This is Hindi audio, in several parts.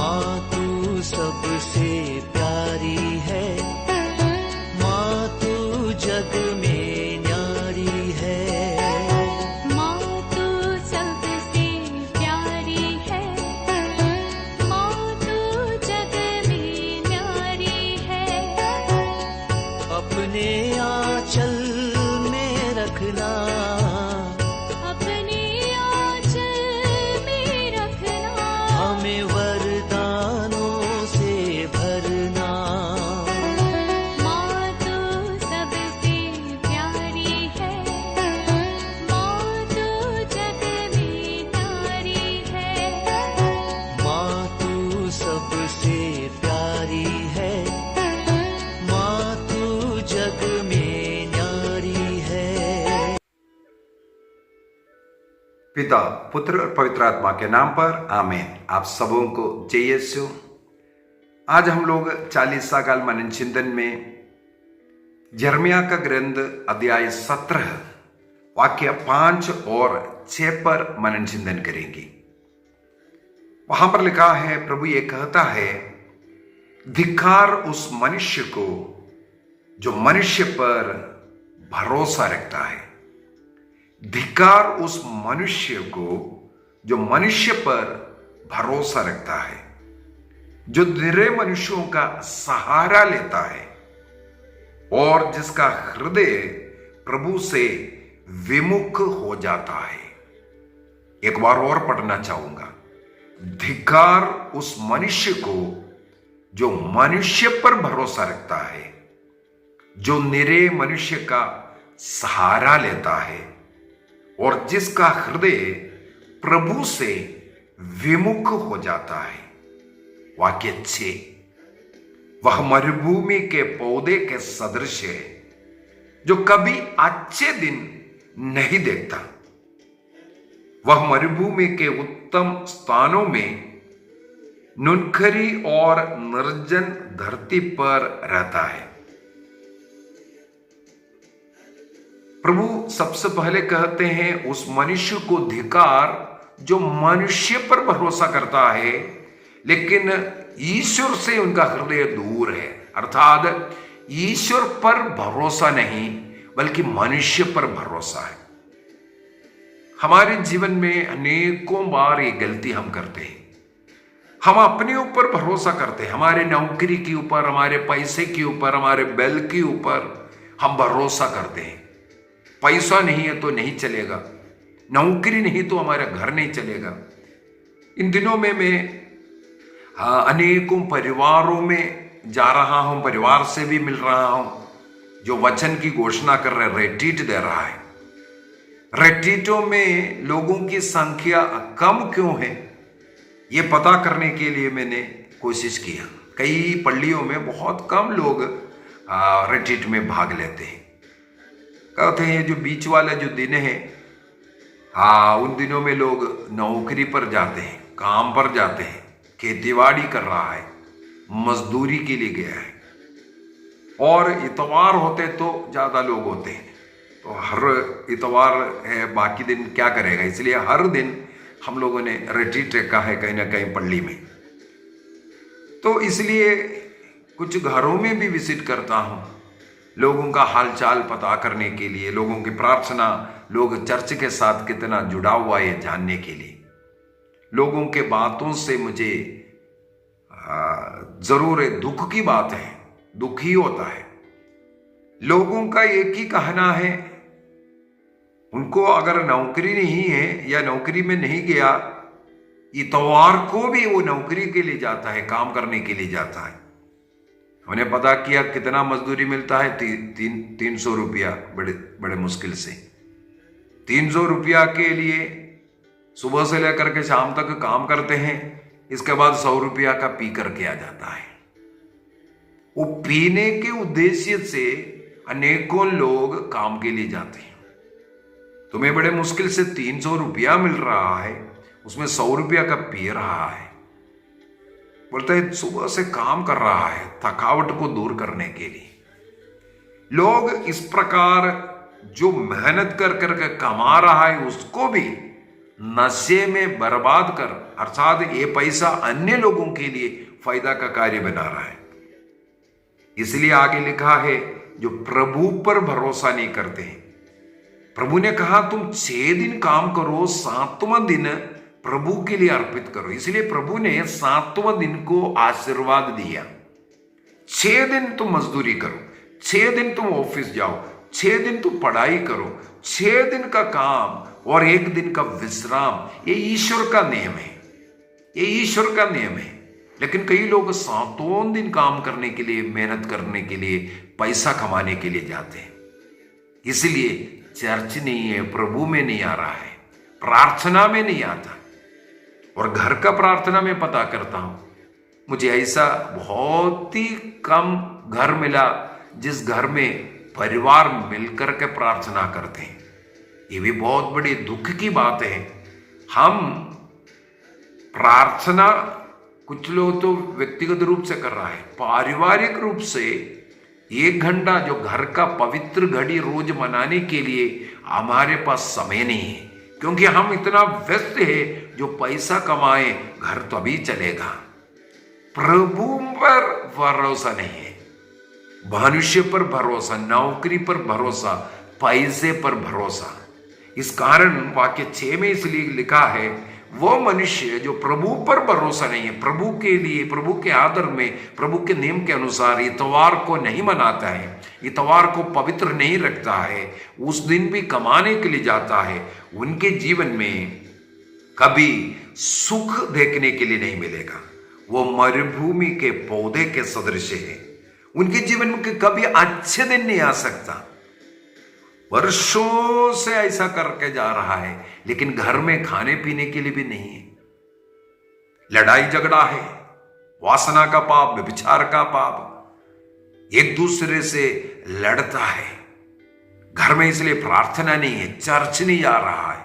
माँ तू सबसे प्यारी है, माँ तू जग में न्यारी है। माँ तू सबसे प्यारी है, माँ तू जग में न्यारी है। अपने आंचल में रखना, अपने आंचल में रखना। हमें वरदानों से भरना। माँ तू सबसे प्यारी है, माँ तू जग में न्यारी है। माँ तू सबसे प्यारी है, माँ तू जग में न्यारी है। पिता, पुत्र और पवित्र आत्मा के नाम पर आमीन। आप सबों को जय यीशु। आज हम लोग 40 काल मनन चिंतन में यिर्मयाह का ग्रंथ अध्याय 17 वाक्य 5 और 6 पर मनन चिंतन करेंगे। वहां पर लिखा है, प्रभु ये कहता है, धिक्कार उस मनुष्य को जो मनुष्य पर भरोसा रखता है। धिक्कार उस मनुष्य को जो मनुष्य पर भरोसा रखता है, जो निरे मनुष्यों का सहारा लेता है और जिसका हृदय प्रभु से विमुख हो जाता है। एक बार और पढ़ना चाहूंगा। धिक्कार उस मनुष्य को जो मनुष्य पर भरोसा रखता है, जो निरे मनुष्य का सहारा लेता है और जिसका हृदय प्रभु से विमुख हो जाता है। वाक्य 6, वह मरुभूमि के पौधे के सदृश है जो कभी अच्छे दिन नहीं देखता। वह मरुभूमि के उत्तम स्थानों में नुनखरी और निर्जन धरती पर रहता है। प्रभु सबसे पहले कहते हैं उस मनुष्य को धिक्कार जो मनुष्य पर भरोसा करता है, लेकिन ईश्वर से उनका हृदय दूर है। अर्थात ईश्वर पर भरोसा नहीं बल्कि मनुष्य पर भरोसा है। हमारे जीवन में अनेकों बार ये गलती हम करते हैं। हम अपने ऊपर भरोसा करते हैं, हमारे नौकरी के ऊपर, हमारे पैसे के ऊपर, हमारे बैल के ऊपर हम भरोसा करते हैं। पैसा नहीं है तो नहीं चलेगा, नौकरी नहीं तो हमारा घर नहीं चलेगा। इन दिनों में मैं अनेकों परिवारों में जा रहा हूं, परिवार से भी मिल रहा हूं जो वचन की घोषणा कर रहे, रेट्रीट दे रहा है। रेट्रीटों में लोगों की संख्या कम क्यों है, ये पता करने के लिए मैंने कोशिश किया। कई पल्लियों में बहुत कम लोग रेट्रीट में भाग लेते हैं। कहते हैं जो बीच वाला जो दिन है, उन दिनों में लोग नौकरी पर जाते हैं, काम पर जाते हैं, खेतीबाड़ी कर रहा है, मजदूरी के लिए गया है। और इतवार होते तो ज्यादा लोग होते हैं, तो हर इतवार है, बाकी दिन क्या करेगा, इसलिए हर दिन हम लोगों ने रेट्रीट रखा है कहीं ना कहीं पल्ली में। तो इसलिए कुछ घरों में भी विजिट करता हूं, लोगों का हालचाल पता करने के लिए, लोगों की प्रार्थना, लोग चर्च के साथ कितना जुड़ा हुआ है जानने के लिए। लोगों के बातों से मुझे जरूर दुख की बात है, दुख ही होता है। लोगों का एक ही कहना है, उनको अगर नौकरी नहीं है या नौकरी में नहीं गया, इतवार को भी वो नौकरी के लिए जाता है, काम करने के लिए जाता है। हमने पता किया कितना मजदूरी मिलता है, 300 रुपया, बड़े मुश्किल से 300 रुपया के लिए सुबह से लेकर के शाम तक काम करते हैं। इसके बाद 100 रुपया का पी करके आ जाता है। वो पीने के उद्देश्य से अनेकों लोग काम के लिए जाते हैं। तुम्हें बड़े मुश्किल से 300 रुपया मिल रहा है, उसमें 100 रुपया का पी रहा है। बोलते है सुबह से काम कर रहा है थकावट को दूर करने के लिए। लोग इस प्रकार जो मेहनत कर करके कमा रहा है उसको भी नशे में बर्बाद कर, अर्थात ये पैसा अन्य लोगों के लिए फायदा का कार्य बना रहा है। इसलिए आगे लिखा है, जो प्रभु पर भरोसा नहीं करते हैं। प्रभु ने कहा तुम 6 दिन काम करो, 7वां दिन प्रभु के लिए अर्पित करो। इसलिए प्रभु ने 7वां दिन को आशीर्वाद दिया। 6 दिन तुम मजदूरी करो, 6 दिन तुम ऑफिस जाओ, 6 दिन तुम पढ़ाई करो, 6 दिन का काम और 1 दिन का विश्राम, ये ईश्वर का नियम है, ये ईश्वर का नियम है। लेकिन कई लोग 7वां दिन काम करने के लिए, मेहनत करने के लिए, पैसा कमाने के लिए जाते हैं। इसलिए चर्च नहीं है, प्रभु में नहीं आ रहा है, प्रार्थना में नहीं आता। और घर का प्रार्थना में पता करता हूं, मुझे ऐसा बहुत ही कम घर मिला जिस घर में परिवार मिलकर के प्रार्थना करते हैं। ये भी बहुत बड़ी दुख की बात है। हम प्रार्थना कुछ लोग तो व्यक्तिगत रूप से कर रहा है, पारिवारिक रूप से 1 घंटा जो घर का पवित्र घड़ी रोज मनाने के लिए हमारे पास समय नहीं है, क्योंकि हम इतना व्यस्त है, जो पैसा कमाए घर तो अभी चलेगा। प्रभु पर भरोसा नहीं है, मनुष्य पर भरोसा, नौकरी पर भरोसा, पैसे पर भरोसा। इस कारण वाक्य 6 में इसलिए लिखा है, वो मनुष्य जो प्रभु पर भरोसा नहीं है, प्रभु के लिए, प्रभु के आदर में, प्रभु के नियम के अनुसार इतवार को नहीं मनाता है, इतवार को पवित्र नहीं रखता है, उस दिन भी कमाने के लिए जाता है, उनके जीवन में कभी सुख देखने के लिए नहीं मिलेगा। वो मरुभूमि के पौधे के सदृश है, उनके जीवन में कभी अच्छे दिन नहीं आ सकता। वर्षों से ऐसा करके जा रहा है, लेकिन घर में खाने पीने के लिए भी नहीं है। लड़ाई झगड़ा है, वासना का पाप, व्यभिचार का पाप, एक दूसरे से लड़ता है। घर में इसलिए प्रार्थना नहीं है, चर्च नहीं जा रहा है,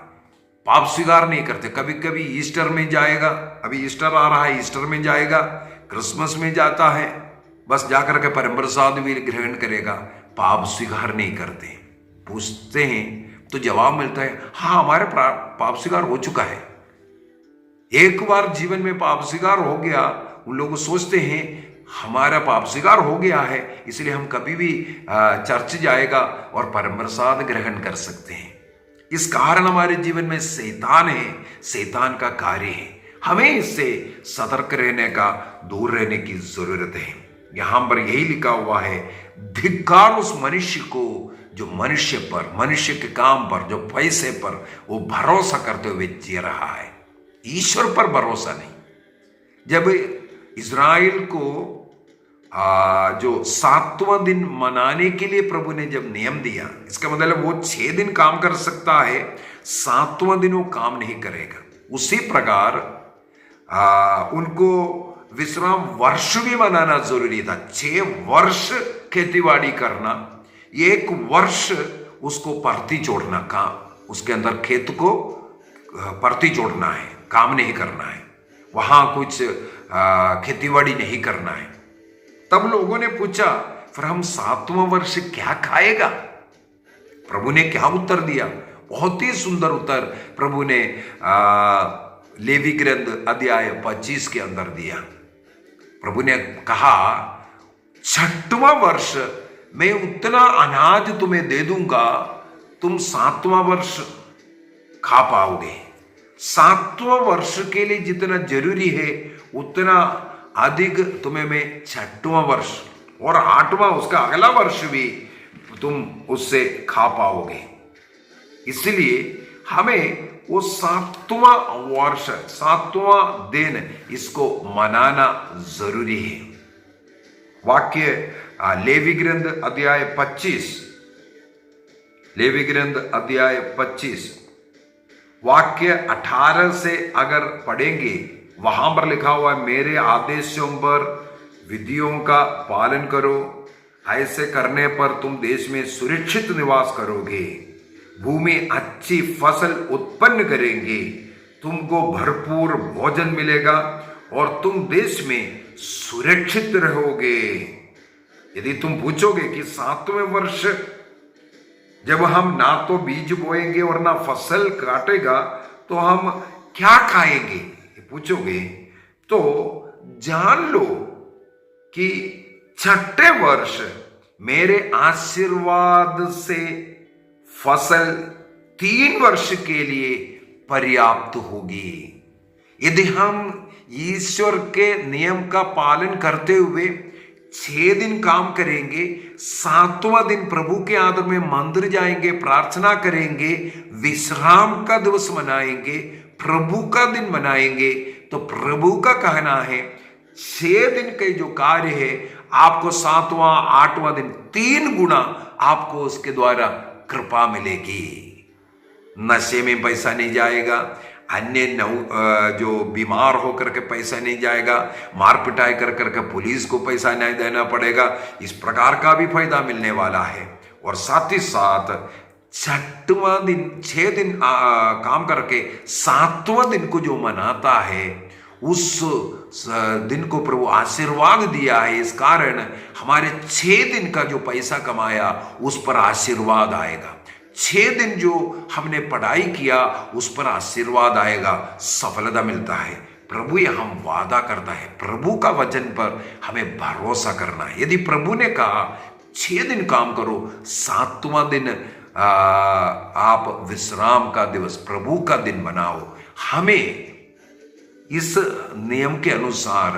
पाप स्वीकार नहीं करते। कभी कभी ईस्टर में जाएगा, अभी ईस्टर आ रहा है, ईस्टर में जाएगा, क्रिसमस में जाता है, बस जाकर के परम प्रसाद भी ग्रहण करेगा, पाप स्वीकार नहीं करते। पूछते हैं तो जवाब मिलता है, हाँ हमारे पाप स्वीकार हो चुका है। एक बार जीवन में पाप स्वीकार हो गया, उन लोग सोचते हैं हमारा पाप स्वीकार हो गया है, इसलिए हम कभी भी चर्च जाएगा और परम प्रसाद ग्रहण कर सकते हैं। इस कारण हमारे जीवन में शैतान है, शैतान का कार्य है। हमें इससे सतर्क रहने का, दूर रहने की जरूरत है। यहां पर यही लिखा हुआ है, धिक्कार उस मनुष्य को जो मनुष्य पर, मनुष्य के काम पर, जो पैसे पर वो भरोसा करते हुए जी रहा है, ईश्वर पर भरोसा नहीं। जब इज़राइल को जो 7वां दिन मनाने के लिए प्रभु ने जब नियम दिया, इसका मतलब वो 6 दिन काम कर सकता है, 7वां दिन वो काम नहीं करेगा। उसी प्रकार उनको विश्राम वर्ष भी मनाना जरूरी था। 6 वर्ष खेतीबाड़ी करना, 1 वर्ष उसको परती जोड़ना, काम उसके अंदर खेत को परती जोड़ना है, काम नहीं करना है, वहां कुछ खेतीबाड़ी नहीं करना है। तब लोगों ने पूछा, फिर हम 7वां वर्ष क्या खाएगा? प्रभु ने क्या उत्तर दिया? बहुत ही सुंदर उत्तर प्रभु ने लेवी ग्रंथ अध्याय 25 के अंदर दिया। प्रभु ने कहा, 6वां वर्ष मैं उतना अनाज तुम्हें दे दूंगा, तुम 7वां वर्ष खा पाओगे। 7वां वर्ष के लिए जितना जरूरी है उतना अधिक तुम्हें मैं 6वां वर्ष और 8वां उसका अगला वर्ष भी तुम उससे खा पाओगे। इसलिए हमें वो 7वां वर्ष, 7वां दिन इसको मनाना जरूरी है। वाक्य लेवी ग्रंथ अध्याय 25, लेवी ग्रंथ अध्याय 25 वाक्य 18 से अगर पढ़ेंगे, वहां पर लिखा हुआ है, मेरे आदेशों पर, विधियों का पालन करो, ऐसे करने पर तुम देश में सुरक्षित निवास करोगे, भूमि अच्छी फसल उत्पन्न करेंगे, तुमको भरपूर भोजन मिलेगा और तुम देश में सुरक्षित रहोगे। यदि तुम पूछोगे कि 7वें वर्ष जब हम ना तो बीज बोएंगे और ना फसल काटेगा, तो हम क्या खाएंगे ये पूछोगे तो जान लो कि छठे वर्ष मेरे आशीर्वाद से फसल 3 वर्ष के लिए पर्याप्त होगी। यदि हम ईश्वर के नियम का पालन करते हुए 6 दिन काम करेंगे, 7वां दिन प्रभु के आदर में मंदिर जाएंगे, प्रार्थना करेंगे, विश्राम का दिवस मनाएंगे, प्रभु का दिन मनाएंगे, तो प्रभु का कहना है 6 दिन के जो कार्य है आपको 7वां 8वां दिन 3 गुना आपको उसके द्वारा कृपा मिलेगी। नशे में पैसा नहीं जाएगा, अन्य जो बीमार होकर के पैसा नहीं जाएगा, मार पिटाई कर करके पुलिस को पैसा नहीं देना पड़ेगा, इस प्रकार का भी फायदा मिलने वाला है। और साथ ही साथ 6वां दिन 6 दिन काम करके 7वां दिन को जो मनाता है उस दिन को प्रभु आशीर्वाद दिया है। इस कारण हमारे 6 दिन का जो पैसा कमाया उस पर आशीर्वाद आएगा, 6 दिन जो हमने पढ़ाई किया उस पर आशीर्वाद आएगा, सफलता मिलता है। प्रभु ये हम वादा करता है, प्रभु का वचन पर हमें भरोसा करना है। यदि प्रभु ने कहा 6 दिन काम करो, 7वां दिन आप विश्राम का दिवस प्रभु का दिन बनाओ, हमें इस नियम के अनुसार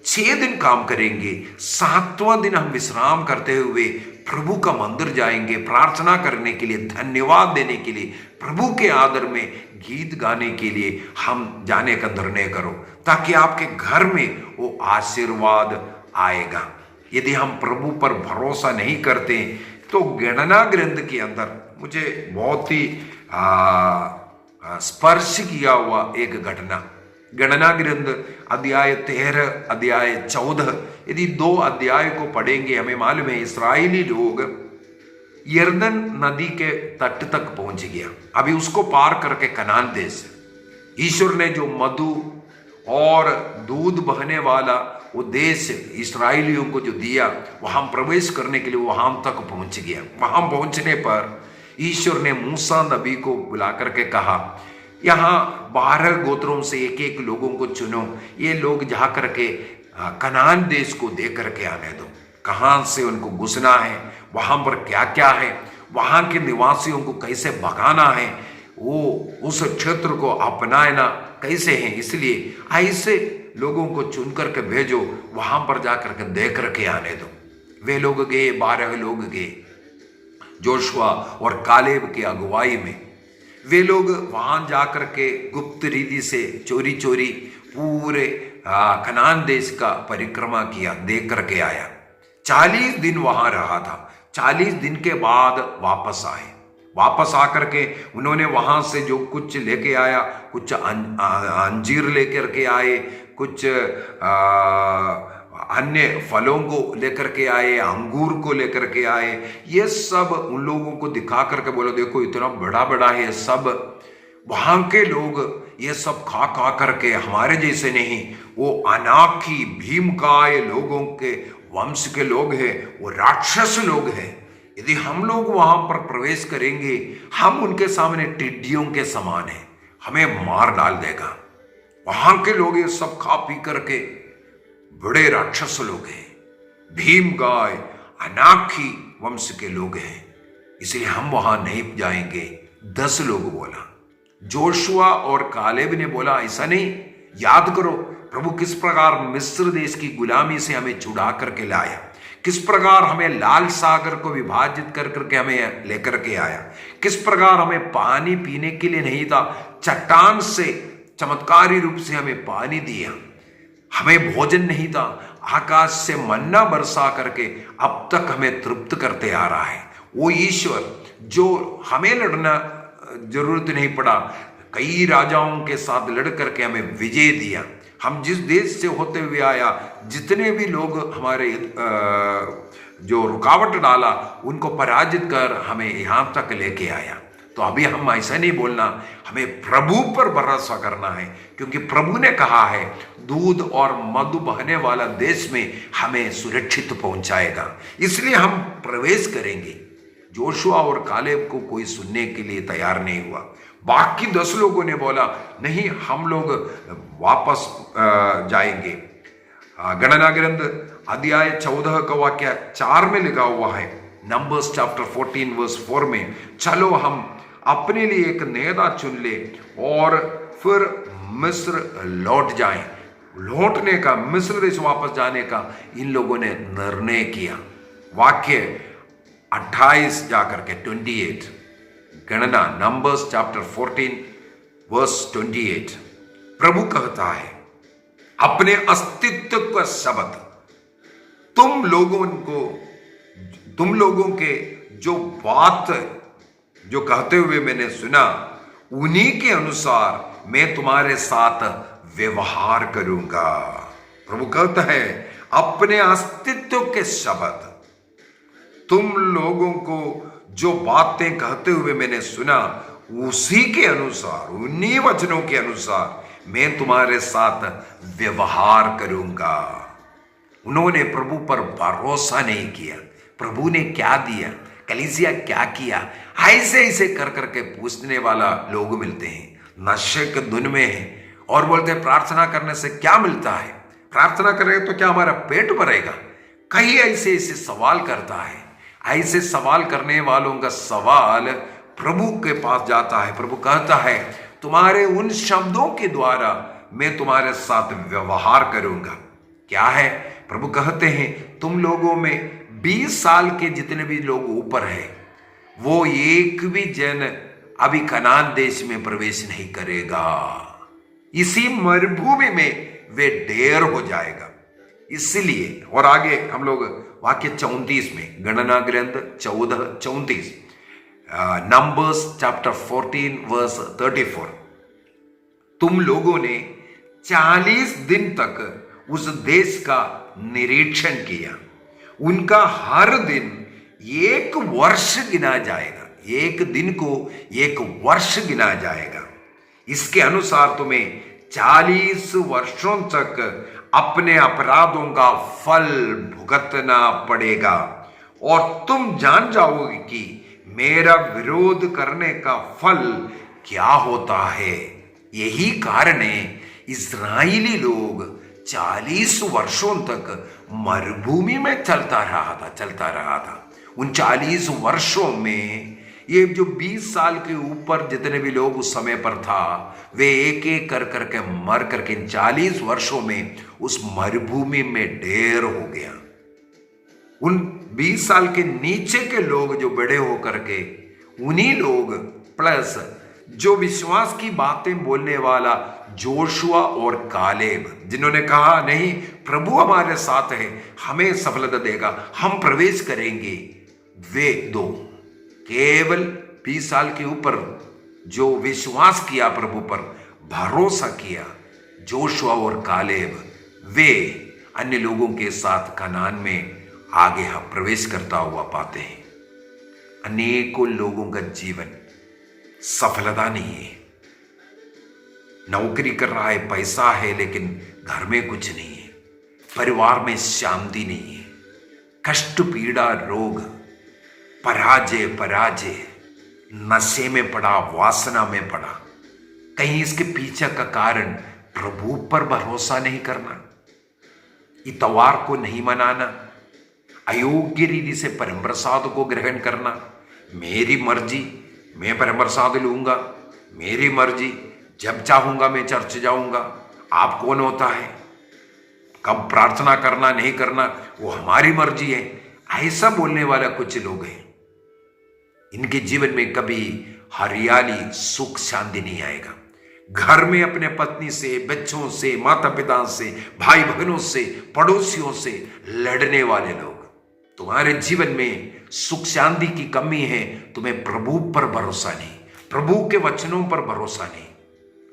6 दिन काम करेंगे, 7वां दिन हम विश्राम करते हुए प्रभु का मंदिर जाएंगे, प्रार्थना करने के लिए, धन्यवाद देने के लिए, प्रभु के आदर में गीत गाने के लिए हम जाने का निर्णय करो, ताकि आपके घर में वो आशीर्वाद आएगा। यदि हम प्रभु पर भरोसा नहीं करते तो गणना ग्रंथ के अंदर मुझे बहुत ही स्पर्श किया हुआ एक घटना, गणना ग्रंथ अध्याय 13 अध्याय 14, यदि 2 अध्याय को पढ़ेंगे हमें मालूम है इस्राएली लोग यर्दन नदी के तट तक पहुंच गया। अभी उसको पार करके कनान देश, ईश्वर ने जो मधु और दूध बहने वाला वो देश इस्राएलियों को जो दिया, वहां प्रवेश करने के लिए वहां तक पहुंच गया। वहां पहुंचने पर ईश्वर ने मूसा नबी को बुला करके कहा, यहाँ 12 गोत्रों से एक लोगों को चुनो, ये लोग जा करके कनान देश को दे करके आने दो। कहाँ से उनको घुसना है, वहां पर क्या क्या है, वहां के निवासियों को कैसे भगाना है, वो उस क्षेत्र को अपनाना कैसे है, इसलिए ऐसे लोगों को चुन करके भेजो, वहां पर जाकर के दे करके आने दो। वे लोग गए, 12 लोग गए जोशुआ और कालेब की अगुवाई में। वे लोग वहां जाकर के गुप्त रीति से चोरी चोरी पूरे कनान देश का परिक्रमा किया, देख करके आया। 40 दिन वहां रहा था। 40 दिन के बाद वापस आए। वापस आकर के उन्होंने वहां से जो कुछ लेके आया, कुछ अंजीर लेकर के आए, कुछ अन्य फलों को लेकर के आए, अंगूर को लेकर के आए। ये सब उन लोगों को दिखा करके बोला, देखो इतना बड़ा बड़ा है सब। वहां के लोग ये सब खा खा करके हमारे जैसे नहीं, वो अनाकी भीमकाय लोगों के वंश के लोग हैं, वो राक्षस लोग हैं। यदि हम लोग वहां पर प्रवेश करेंगे, हम उनके सामने टिड्डियों के समान हैं, हमें मार डाल देगा। वहां के लोग ये सब खा पी करके बड़े राक्षस लोग हैं, भीम गाय अनाकी वंश के लोग हैं, इसलिए हम वहां नहीं जाएंगे। 10 लोग बोला। जोशुआ और कालेब ने बोला, ऐसा नहीं, याद करो प्रभु किस प्रकार मिस्र देश की गुलामी से हमें छुड़ा करके लाया, किस प्रकार हमें लाल सागर को विभाजित कर करके हमें लेकर के आया, किस प्रकार हमें पानी पीने के लिए नहीं था, चट्टान से चमत्कारी रूप से हमें पानी दिया, हमें भोजन नहीं था, आकाश से मन्ना बरसा करके अब तक हमें तृप्त करते आ रहा है। वो ईश्वर जो हमें लड़ना जरूरत नहीं पड़ा, कई राजाओं के साथ लड़ करके हमें विजय दिया। हम जिस देश से होते हुए आया, जितने भी लोग हमारे जो रुकावट डाला, उनको पराजित कर हमें यहां तक लेके आया। तो अभी हम ऐसा नहीं बोलना, हमें प्रभु पर भरोसा करना है, क्योंकि प्रभु ने कहा है दूध और मधु बहने वाला देश में हमें सुरक्षित पहुंचाएगा, इसलिए हम प्रवेश करेंगे। जोशुआ और कालेब को कोई सुनने के लिए तैयार नहीं हुआ। बाकी 10 लोगों ने बोला नहीं, हम लोग वापस जाएंगे। गणना ग्रंथ अध्याय 14 का वाक्य 4 में लिखा हुआ है, नंबर्स चैप्टर 14 वर्स 4 में, चलो हम अपने लिए एक नेता चुन ले और फिर मिस्र लौट जाएं। लौटने का, मिस्र देश वापस जाने का इन लोगों ने निर्णय किया। वाक्य 28 जाकर के 28, गणना नंबर्स चैप्टर 14 वर्स 28, प्रभु कहता है अपने अस्तित्व का शब्द तुम लोगों के जो बात जो कहते हुए मैंने सुना, उन्हीं के अनुसार मैं तुम्हारे साथ व्यवहार करूंगा। प्रभु कहता है अपने अस्तित्व के शब्द, तुम लोगों को जो बातें कहते हुए मैंने सुना, उसी के अनुसार, उन्हीं वचनों के अनुसार मैं तुम्हारे साथ व्यवहार करूंगा। उन्होंने प्रभु पर भरोसा नहीं किया। प्रभु ने क्या दिया, कलीसिया क्या किया, ऐसे ऐसे कर करके पूछने वाला लोग मिलते हैं, नशे के धुन में है और बोलते हैं प्रार्थना करने से क्या मिलता है, प्रार्थना करेंगे तो क्या हमारा पेट भरेगा। कई ऐसे ऐसे सवाल करता है। ऐसे सवाल करने वालों का सवाल प्रभु के पास जाता है। प्रभु कहता है तुम्हारे उन शब्दों के द्वारा मैं तुम्हारे साथ व्यवहार करूंगा। क्या है? प्रभु कहते हैं तुम लोगों में 20 साल के जितने भी लोग ऊपर है, वो एक भी जन अभी कनान देश में प्रवेश नहीं करेगा। इसी मरुभूमि में वे ढेर हो जाएगा। इसलिए, और आगे हम लोग वाक्य 34 में, गणना ग्रंथ 14:34, नंबर्स चैप्टर 14 वर्स 34, तुम लोगों ने 40 दिन तक उस देश का निरीक्षण किया, उनका हर दिन 1 वर्ष गिना जाएगा, एक दिन को 1 वर्ष गिना जाएगा। इसके अनुसार तुम्हें 40 वर्षों तक अपने अपराधों का फल भुगतना पड़ेगा और तुम जान जाओगे कि मेरा विरोध करने का फल क्या होता है। यही कारण है इस्राएली लोग 40 वर्षों तक मरुभूमि में चलता रहा था। उन 40 वर्षों में ये जो 20 साल के ऊपर जितने भी लोग उस समय पर था, वे एक एक कर करके मर करके 40 वर्षों में उस मरुभूमि में ढेर हो गया। उन 20 साल के नीचे के लोग जो बड़े होकर के, उन्हीं लोग प्लस जो विश्वास की बातें बोलने वाला जोशुआ और कालेब, जिन्होंने कहा नहीं प्रभु हमारे साथ है, हमें सफलता देगा, हम प्रवेश करेंगे, वे दो केवल 20 साल के ऊपर जो विश्वास किया, प्रभु पर भरोसा किया, जोशुआ और कालेब, वे अन्य लोगों के साथ कनान में आगे हम प्रवेश करता हुआ पाते हैं। अनेकों लोगों का जीवन सफलता नहीं है, नौकरी कर रहा है, पैसा है, लेकिन घर में कुछ नहीं है, परिवार में शांति नहीं है, कष्ट, पीड़ा, रोग, पराजय, नशे में पड़ा, वासना में पड़ा। कहीं इसके पीछे का कारण प्रभु पर भरोसा नहीं करना, इतवार को नहीं मनाना, अयोग्य रीति से परम प्रसाद को ग्रहण करना, मेरी मर्जी, मैं परम प्रसाद लूंगा, मेरी मर्जी, जब चाहूंगा मैं चर्च जाऊंगा, आप कौन होता है, कब प्रार्थना करना नहीं करना वो हमारी मर्जी है, ऐसा बोलने वाला कुछ लोग हैं। इनके जीवन में कभी हरियाली, सुख, शांति नहीं आएगा। घर में अपने पत्नी से, बच्चों से, माता पिता से, भाई बहनों से, पड़ोसियों से लड़ने वाले लोग, तुम्हारे जीवन में सुख शांति की कमी है। तुम्हें प्रभु पर भरोसा नहीं, प्रभु के वचनों पर भरोसा नहीं।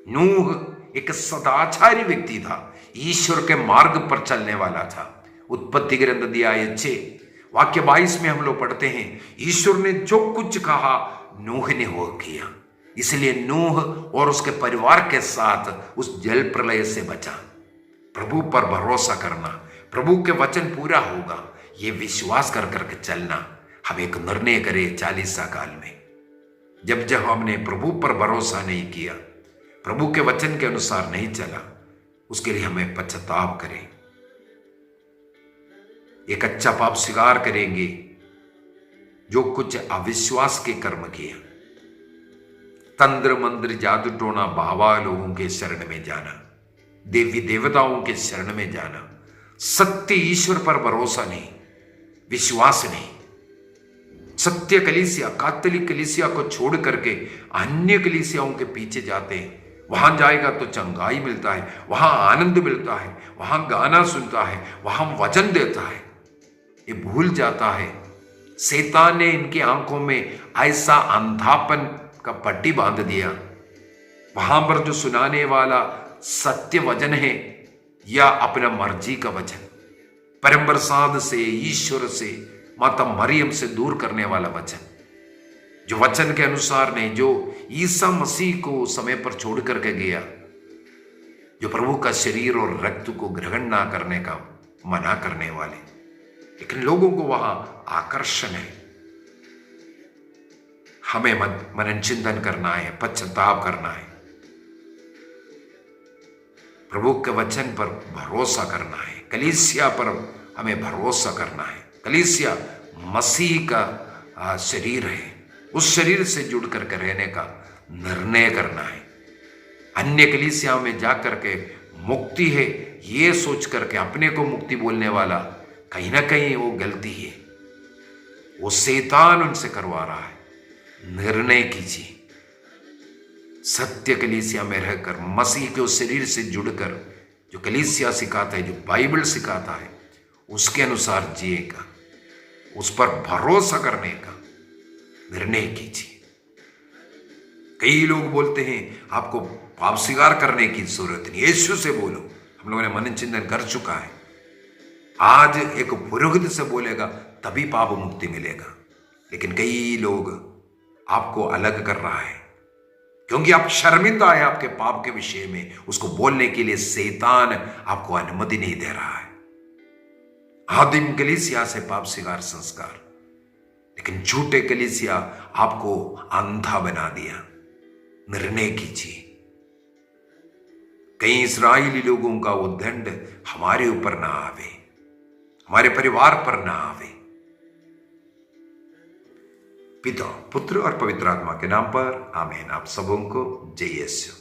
नूह एक सदाचारी व्यक्ति था, ईश्वर के मार्ग पर चलने वाला था। उत्पत्ति ग्रंथ अध्याय 6 वाक्य 22 में हम लोग पढ़ते हैं, ईश्वर ने जो कुछ कहा नूह ने वो किया। इसलिए नूह और उसके परिवार के साथ उस जल प्रलय से बचा। प्रभु पर भरोसा करना, प्रभु के वचन पूरा होगा, ये विश्वास कर करके चलना। हम एक निर्णय करें 40 साल में, जब जब हमने प्रभु पर भरोसा नहीं किया, प्रभु के वचन के अनुसार नहीं चला, उसके लिए हमें पश्चाताप करें। एक अच्छा पाप स्वीकार करेंगे जो कुछ अविश्वास के कर्म किया, तंत्र मंत्र जादू टोना बाबा लोगों के शरण में जाना, देवी देवताओं के शरण में जाना, सत्य ईश्वर पर भरोसा नहीं, विश्वास नहीं, सत्य कलीसिया कैथोलिक कलीसिया को छोड़ करके अन्य कलीसियाओं के पीछे जाते हैं। वहां जाएगा तो चंगाई मिलता है, वहां आनंद मिलता है, वहां गाना सुनता है, वहां वचन देता है। ये भूल जाता है शैतान ने इनकी आंखों में ऐसा अंधापन का पट्टी बांध दिया। वहां पर जो सुनाने वाला सत्य वचन है या अपना मर्जी का वचन, परम प्रसाद से, ईश्वर से, माता मरियम से दूर करने वाला वचन, जो वचन के अनुसार नहीं, जो ईसा मसीह को समय पर छोड़ करके गया, जो प्रभु का शरीर और रक्त को ग्रहण ना करने का मना करने वाले, लेकिन लोगों को वहां आकर्षण है। हमें मनन चिंतन करना है, पश्चाताप करना है, प्रभु के वचन पर भरोसा करना है, कलीसिया पर हमें भरोसा करना है। कलीसिया मसीह का शरीर है, उस शरीर से जुड़ करके रहने का निर्णय करना है। अन्य कलीसिया में जाकर के मुक्ति है ये सोच करके अपने को मुक्ति बोलने वाला कहीं ना कहीं वो गलती है, वो शैतान उनसे करवा रहा है। निर्णय कीजिए, सत्य कलीसिया में रहकर मसीह के उस शरीर से जुड़कर जो कलीसिया सिखाता है, जो बाइबल सिखाता है, उसके अनुसार जिएगा, उस पर भरोसा करने का निर्णय कीजिए। कई लोग बोलते हैं आपको पाप स्वीकार करने की जरूरत नहीं, यीशु से बोलो। हम लोगों ने मनन चिंतन कर चुका है। आज एक पुरोहित से बोलेगा तभी पाप मुक्ति मिलेगा, लेकिन कई लोग आपको अलग कर रहा है क्योंकि आप शर्मिंदा है आपके पाप के विषय में। उसको बोलने के लिए शैतान आपको अनुमति नहीं दे रहा है। आदिम कलीसिया से पाप स्वीकार संस्कार, लेकिन झूठे कलीसिया आपको अंधा बना दिया। निर्णय कीजिए। कई इस्राएली लोगों का वो दंड हमारे ऊपर ना आवे, हमारे परिवार पर ना आवे। पिता, पुत्र और पवित्र आत्मा के नाम पर आमीन। आप सबों को जय यीशु।